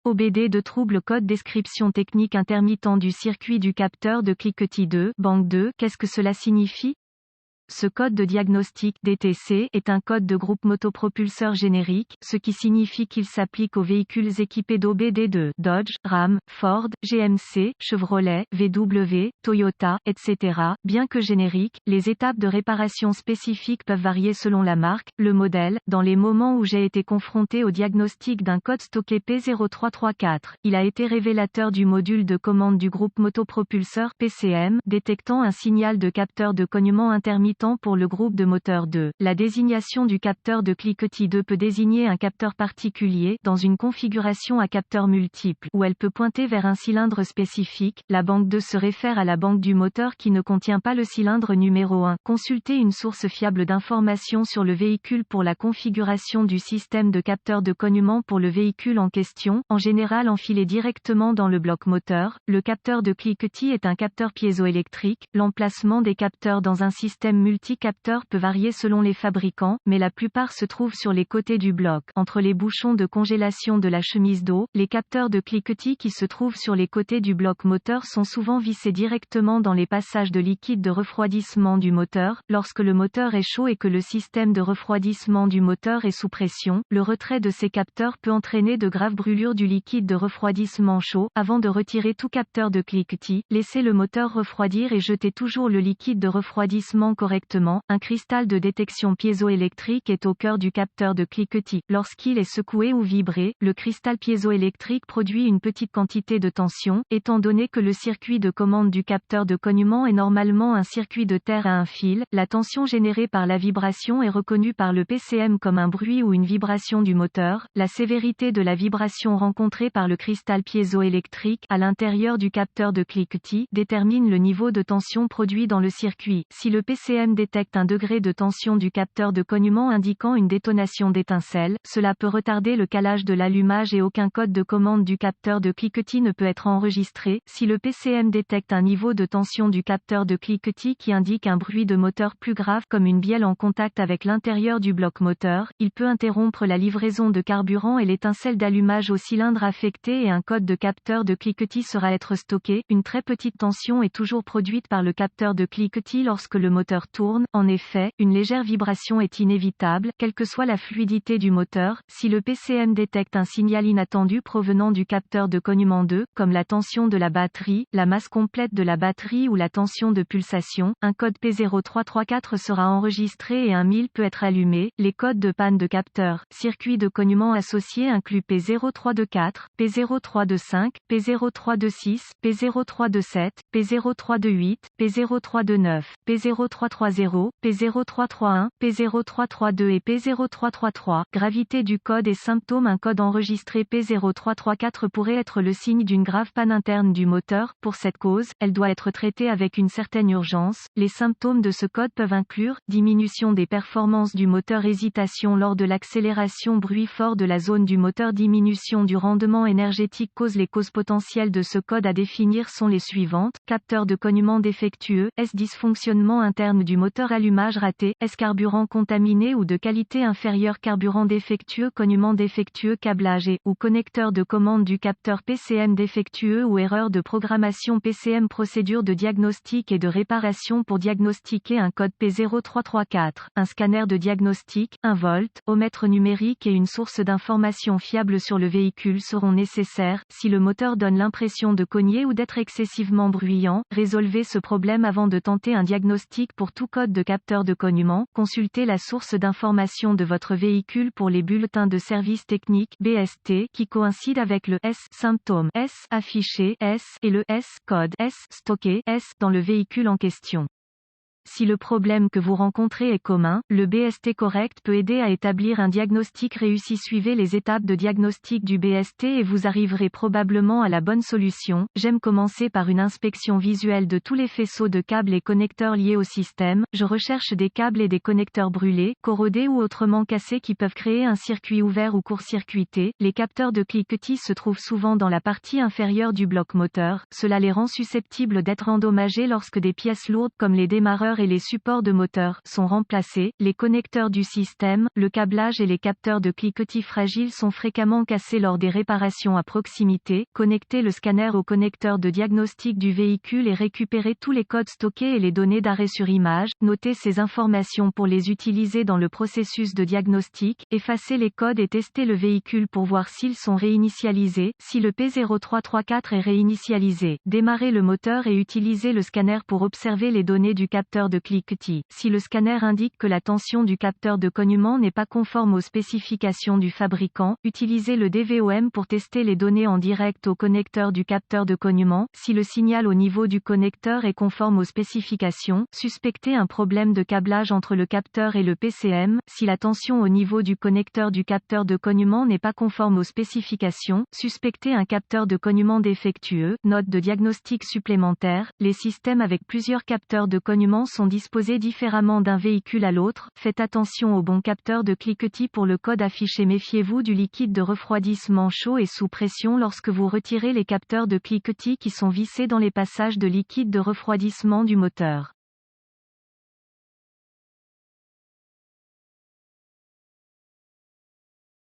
OBD de trouble code description technique intermittent du circuit du capteur de cliquetis 2, banque 2. Qu'est-ce que cela signifie? Ce code de diagnostic DTC est un code de groupe motopropulseur générique, ce qui signifie qu'il s'applique aux véhicules équipés d'OBD de Dodge, Ram, Ford, GMC, Chevrolet, VW, Toyota, etc. Bien que génériques, les étapes de réparation spécifiques peuvent varier selon la marque, le modèle. Dans les moments où j'ai été confronté au diagnostic d'un code stocké P0334, il a été révélateur du module de commande du groupe motopropulseur PCM, détectant un signal de capteur de cognement intermittent pour le groupe de moteur 2. La désignation du capteur de cliquetis 2 peut désigner un capteur particulier, dans une configuration à capteurs multiples, ou elle peut pointer vers un cylindre spécifique. La banque 2 se réfère à la banque du moteur qui ne contient pas le cylindre numéro 1. Consultez une source fiable d'informations sur le véhicule pour la configuration du système de capteur de cognement pour le véhicule en question, en général enfilé directement dans le bloc moteur. Le capteur de cliquetis est un capteur piézoélectrique. L'emplacement des capteurs dans un système multi-capteurs peut varier selon les fabricants, mais la plupart se trouvent sur les côtés du bloc, entre les bouchons de congélation de la chemise d'eau. Les capteurs de cliquetis qui se trouvent sur les côtés du bloc moteur sont souvent vissés directement dans les passages de liquide de refroidissement du moteur. Lorsque le moteur est chaud et que le système de refroidissement du moteur est sous pression, le retrait de ces capteurs peut entraîner de graves brûlures du liquide de refroidissement chaud. Avant de retirer tout capteur de cliquetis, laissez le moteur refroidir et jetez toujours le liquide de refroidissement correctement. Un cristal de détection piézoélectrique est au cœur du capteur de cliquetis. Lorsqu'il est secoué ou vibré, le cristal piézoélectrique produit une petite quantité de tension. Étant donné que le circuit de commande du capteur de cognement est normalement un circuit de terre à un fil, la tension générée par la vibration est reconnue par le PCM comme un bruit ou une vibration du moteur. La sévérité de la vibration rencontrée par le cristal piézoélectrique à l'intérieur du capteur de cliquetis détermine le niveau de tension produit dans le circuit. Si le PCM détecte un degré de tension du capteur de cognement indiquant une détonation d'étincelle, cela peut retarder le calage de l'allumage et aucun code de commande du capteur de cliquetis ne peut être enregistré. Si le PCM détecte un niveau de tension du capteur de cliquetis qui indique un bruit de moteur plus grave comme une bielle en contact avec l'intérieur du bloc moteur, il peut interrompre la livraison de carburant et l'étincelle d'allumage au cylindre affecté et un code de capteur de cliquetis sera être stocké. Une très petite tension est toujours produite par le capteur de cliquetis lorsque le moteur tourne. En effet, une légère vibration est inévitable, quelle que soit la fluidité du moteur. Si le PCM détecte un signal inattendu provenant du capteur de cognement 2, comme la tension de la batterie, la masse complète de la batterie ou la tension de pulsation, un code P0334 sera enregistré et un 1000 peut être allumé. Les codes de panne de capteur, circuit de cognement associé incluent P0324, P0325, P0326, P0327, P0328, P0329, P0330, P0331, P0332 et P0333. Gravité du code et symptômes. Un code enregistré P0334 pourrait être le signe d'une grave panne interne du moteur. Pour cette cause, elle doit être traitée avec une certaine urgence. Les symptômes de ce code peuvent inclure diminution des performances du moteur, hésitation lors de l'accélération, bruit fort de la zone du moteur, diminution du rendement énergétique. Les causes potentielles de ce code à définir sont les suivantes: capteur de cognement défectueux, dysfonctionnement interne du moteur, allumage raté, carburant contaminé ou de qualité inférieure, carburant défectueux, cognement défectueux, câblage ou connecteur de commande du capteur PCM défectueux ou erreur de programmation PCM. Procédure de diagnostic et de réparation. Pour diagnostiquer un code P0334, un scanner de diagnostic, un voltomètre numérique et une source d'information fiable sur le véhicule seront nécessaires. Si le moteur donne l'impression de cogner ou d'être excessivement bruyant, résolvez ce problème avant de tenter un diagnostic pour tout code de capteur de cognement. Consultez la source d'information de votre véhicule pour les bulletins de service technique (BST) qui coïncident avec le symptôme affiché et le code stocké dans le véhicule en question. Si le problème que vous rencontrez est commun, le BST correct peut aider à établir un diagnostic réussi. Suivez les étapes de diagnostic du BST et vous arriverez probablement à la bonne solution. J'aime commencer par une inspection visuelle de tous les faisceaux de câbles et connecteurs liés au système. Je recherche des câbles et des connecteurs brûlés, corrodés ou autrement cassés qui peuvent créer un circuit ouvert ou court-circuité. Les capteurs de cliquetis se trouvent souvent dans la partie inférieure du bloc moteur. Cela les rend susceptibles d'être endommagés lorsque des pièces lourdes comme les démarreurs moteur et les supports de moteur sont remplacés, les connecteurs du système, le câblage et les capteurs de cliquetis fragiles sont fréquemment cassés lors des réparations à proximité. Connectez le scanner au connecteur de diagnostic du véhicule et récupérez tous les codes stockés et les données d'arrêt sur image. Notez ces informations pour les utiliser dans le processus de diagnostic. Effacez les codes et testez le véhicule pour voir s'ils sont réinitialisés. Si le P0334 est réinitialisé, démarrez le moteur et utilisez le scanner pour observer les données du capteur de cliquetis. Si le scanner indique que la tension du capteur de cognement n'est pas conforme aux spécifications du fabricant, utilisez le DVOM pour tester les données en direct au connecteur du capteur de cognement. Si le signal au niveau du connecteur est conforme aux spécifications, suspectez un problème de câblage entre le capteur et le PCM. Si la tension au niveau du connecteur du capteur de cognement n'est pas conforme aux spécifications, suspectez un capteur de cognement défectueux. Note de diagnostic supplémentaire: les systèmes avec plusieurs capteurs de cognement sont disposés différemment d'un véhicule à l'autre. Faites attention au bon capteur de cliquetis pour le code affiché. Méfiez-vous du liquide de refroidissement chaud et sous pression lorsque vous retirez les capteurs de cliquetis qui sont vissés dans les passages de liquide de refroidissement du moteur.